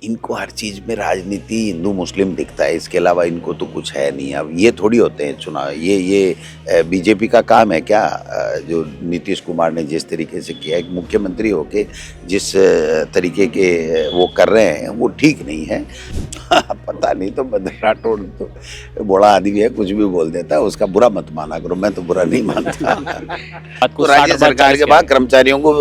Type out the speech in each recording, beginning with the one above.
इनको हर चीज़ में राजनीति हिंदू मुस्लिम दिखता है, इसके अलावा इनको तो कुछ है नहीं। अब ये थोड़ी होते हैं चुनाव, ये बीजेपी का काम है क्या? जो नीतीश कुमार ने जिस तरीके से किया, एक मुख्यमंत्री होके जिस तरीके के वो कर रहे हैं वो ठीक नहीं है। पता नहीं, तो बद्री राठौड़ तो बड़ा आदमी है, कुछ भी बोल देता है, उसका बुरा मत माना करो, मैं तो बुरा नहीं मानता। तो राज्य सरकार के पास कर्मचारियों को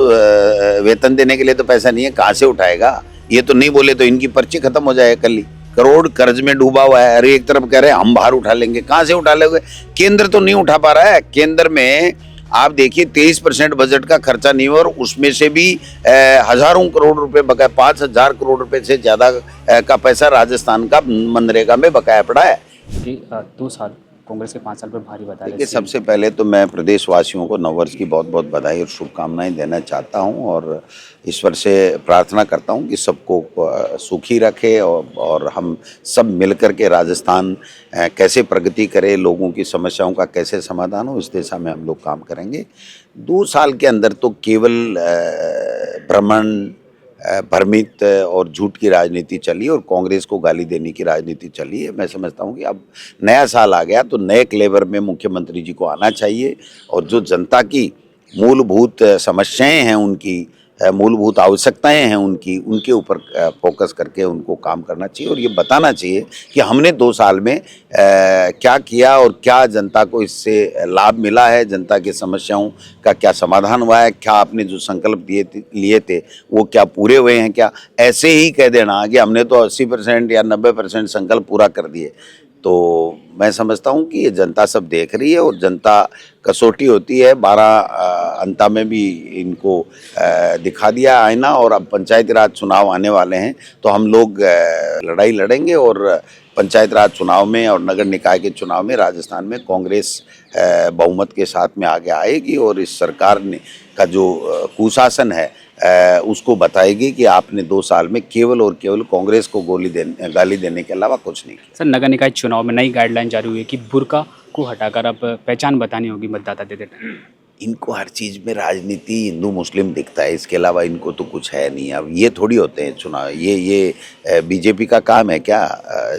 वेतन देने के लिए तो पैसा नहीं है, कहाँ से उठाएगा? ये तो नहीं बोले तो इनकी पर्ची खत्म हो जाए कल ही। करोड़ कर्ज में डूबा हुआ है, अरे एक तरफ कह रहे हैं हम बाहर उठा लेंगे, कहाँ से उठा लेंगे? केंद्र तो नहीं उठा पा रहा है। केंद्र में आप देखिए 23% बजट का खर्चा नहीं हुआ और उसमें से भी हजारों करोड़ रुपए बकाया, 5,000 करोड़ रुपए से ज्यादा का पैसा राजस्थान का मनरेगा में बकाया पड़ा है। 2 साल कांग्रेस के 5 साल पर भारी बता रहे। देखिए, सबसे पहले तो मैं प्रदेशवासियों को नववर्ष की बहुत बहुत बधाई और शुभकामनाएं देना चाहता हूं और ईश्वर से प्रार्थना करता हूं कि सबको सुखी रखे और हम सब मिलकर के राजस्थान कैसे प्रगति करे, लोगों की समस्याओं का कैसे समाधान हो, इस दिशा में हम लोग काम करेंगे। 2 साल के अंदर तो केवल भ्रमण, भ्रमित और झूठ की राजनीति चली और कांग्रेस को गाली देने की राजनीति चली है। मैं समझता हूं कि अब नया साल आ गया तो नए क्लेवर में मुख्यमंत्री जी को आना चाहिए और जो जनता की मूलभूत समस्याएं हैं, उनकी मूलभूत आवश्यकताएं हैं, उनके ऊपर फोकस करके उनको काम करना चाहिए और ये बताना चाहिए कि हमने 2 साल में क्या किया और क्या जनता को इससे लाभ मिला है, जनता की समस्याओं का क्या समाधान हुआ है, क्या आपने जो संकल्प लिए थे वो क्या पूरे हुए हैं क्या? ऐसे ही कह देना कि हमने तो 80% या 90% संकल्प पूरा कर दिए, तो मैं समझता हूं कि ये जनता सब देख रही है और जनता कसौटी होती है। 12 अंता में भी इनको दिखा दिया आईना और अब पंचायती राज चुनाव आने वाले हैं तो हम लोग लड़ाई लड़ेंगे और पंचायत राज चुनाव में और नगर निकाय के चुनाव में राजस्थान में कांग्रेस बहुमत के साथ में आगे आएगी और इस सरकार ने का जो कुशासन है उसको बताएगी कि आपने 2 साल में केवल और केवल कांग्रेस को गाली देने के अलावा कुछ नहीं किया। सर, नगर निकाय चुनाव में नई गाइडलाइन जारी हुई है कि बुर्का को हटाकर अब पहचान बतानी होगी मतदाता देते टाइम। इनको हर चीज़ में राजनीति हिंदू मुस्लिम दिखता है, इसके अलावा इनको तो कुछ है नहीं। अब ये थोड़ी होते हैं चुनाव, ये बीजेपी का काम है क्या?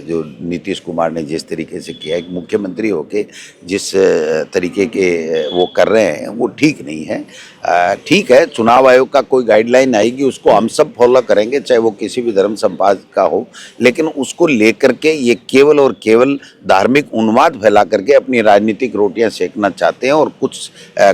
जो नीतीश कुमार ने जिस तरीके से किया, एक मुख्यमंत्री होके जिस तरीके के वो कर रहे हैं वो ठीक नहीं है। ठीक है, चुनाव आयोग का कोई गाइडलाइन आएगी उसको हम सब फॉलो करेंगे, चाहे वो किसी भी धर्म संप्रदाय का हो, लेकिन उसको लेकर के ये केवल और केवल धार्मिक उन्माद फैला करके अपनी राजनीतिक रोटियां सेकना चाहते हैं और कुछ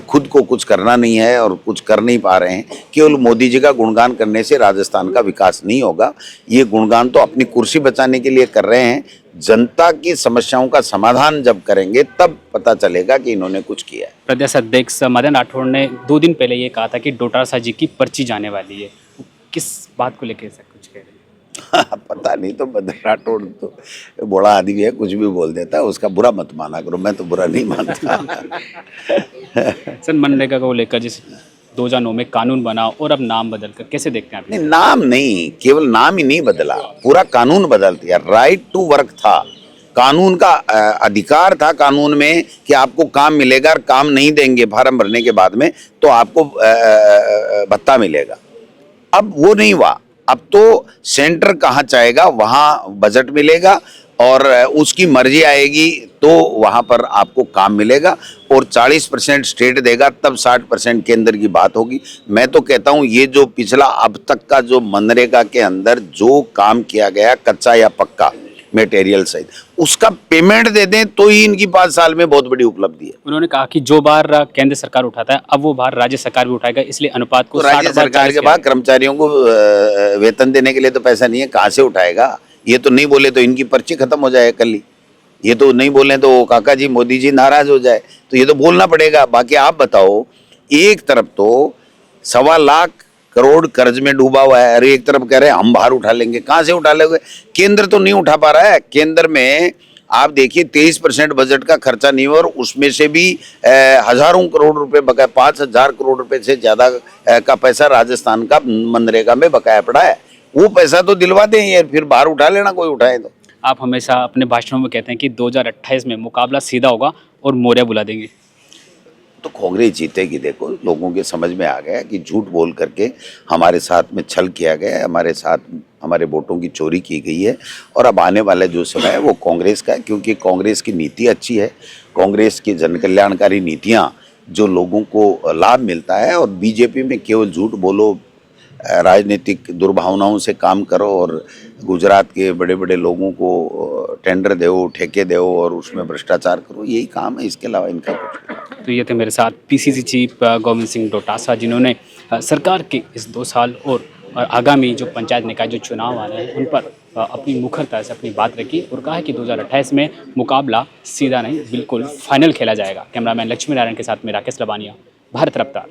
खुद को कुछ करना नहीं है और कुछ कर नहीं पा रहे हैं। केवल मोदी जी का गुणगान करने से राजस्थान का विकास नहीं होगा। ये गुणगान तो अपनी कुर्सी बचाने के लिए कर रहे हैं। जनता की समस्याओं का समाधान जब करेंगे तब पता चलेगा कि इन्होंने कुछ किया है। प्रदेश अध्यक्ष मदन राठौड़ ने 2 दिन पहले ये कहा था कि डोटासरा जी की पर्ची जाने वाली है। किस बात को लेकर ऐसा कुछ कह रहे हैं? पता नहीं, तो बद्री राठौड़ तो बड़ा आदमी है, कुछ भी बोल देता है, उसका बुरा मत माना करो, मैं तो बुरा नहीं मानता। सर, मनरेगा को लेकर जिस 2009 में कानून बना और अब नाम बदलकर कैसे देखते हैं आप? नहीं, नाम नहीं, केवल नाम ही नहीं बदला, पूरा कानून बदल दिया। राइट टू वर्क था, कानून का अधिकार था कानून में कि आपको काम मिलेगा और काम नहीं देंगे फॉर्म भरने के बाद में तो आपको भत्ता मिलेगा। अब वो नहीं हुआ। अब तो सेंटर कहाँ चाहेगा वहाँ बजट मिलेगा और उसकी मर्जी आएगी तो वहाँ पर आपको काम मिलेगा और 40% स्टेट देगा तब 60% केंद्र की बात होगी। मैं तो कहता हूँ ये जो पिछला अब तक का जो मनरेगा के अंदर जो काम किया गया कच्चा या पक्का मटेरियल सहित, उसका पेमेंट दे दें तो ही इनकी 5 साल में बहुत बड़ी उपलब्धि है। उन्होंने कहा कि जो बार केंद्र सरकार उठाता है अब वो बार राज्य सरकार भी उठाएगा, इसलिए अनुपात को तो राज्य सरकार के बाद कर्मचारियों को वेतन देने के लिए तो पैसा नहीं है, कहाँ से उठाएगा? ये तो नहीं बोले तो इनकी पर्ची खत्म हो जाए कल ही। ये तो नहीं बोले तो काका जी मोदी जी नाराज हो जाए, तो ये तो बोलना पड़ेगा। बाकी आप बताओ, एक तरफ तो 1.25 लाख करोड़ कर्ज में डूबा हुआ है, अरे एक तरफ कह रहे हैं हम बाहर उठा लेंगे, कहाँ से उठा लेंगे? केंद्र तो नहीं उठा पा रहा है। केंद्र में आप देखिए 23% बजट का खर्चा नहीं हुआ और उसमें से भी हजारों करोड़ रुपए बकाया, 5,000 करोड़ रुपए से ज्यादा का पैसा राजस्थान का मनरेगा में बकाया पड़ा है। वो पैसा तो दिलवा दें यार, फिर बाहर उठा लेना, कोई उठाए तो। आप हमेशा अपने भाषणों में कहते हैं कि 2028 में मुकाबला सीधा होगा और मौर्य बुला देंगे। तो कांग्रेस जीतेगी। देखो, लोगों के समझ में आ गया कि झूठ बोल करके हमारे साथ में छल किया गया है, हमारे साथ हमारे वोटों की चोरी की गई है। और अब आने वाला जो समय है वो कांग्रेस का है, क्योंकि कांग्रेस की नीति अच्छी है, कांग्रेस की जन कल्याणकारी नीतियाँ जो लोगों को लाभ मिलता है। और बीजेपी में केवल झूठ बोलो, राजनीतिक दुर्भावनाओं से काम करो और गुजरात के बड़े बड़े लोगों को टेंडर दो, ठेके दो और उसमें भ्रष्टाचार करो, यही काम है, इसके अलावा इनका कुछ नहीं। तो ये थे मेरे साथ पीसीसी चीफ गोविंद सिंह डोटासरा, जिन्होंने सरकार के इस 2 साल और आगामी जो पंचायत निकाय जो चुनाव आ रहे हैं उन पर अपनी मुखरता से अपनी बात रखी और कहा है कि 2028 में मुकाबला सीधा नहीं बिल्कुल फाइनल खेला जाएगा। कैमरामैन लक्ष्मी नारायण के साथ में राकेश लबानिया, भारत रफ्तार।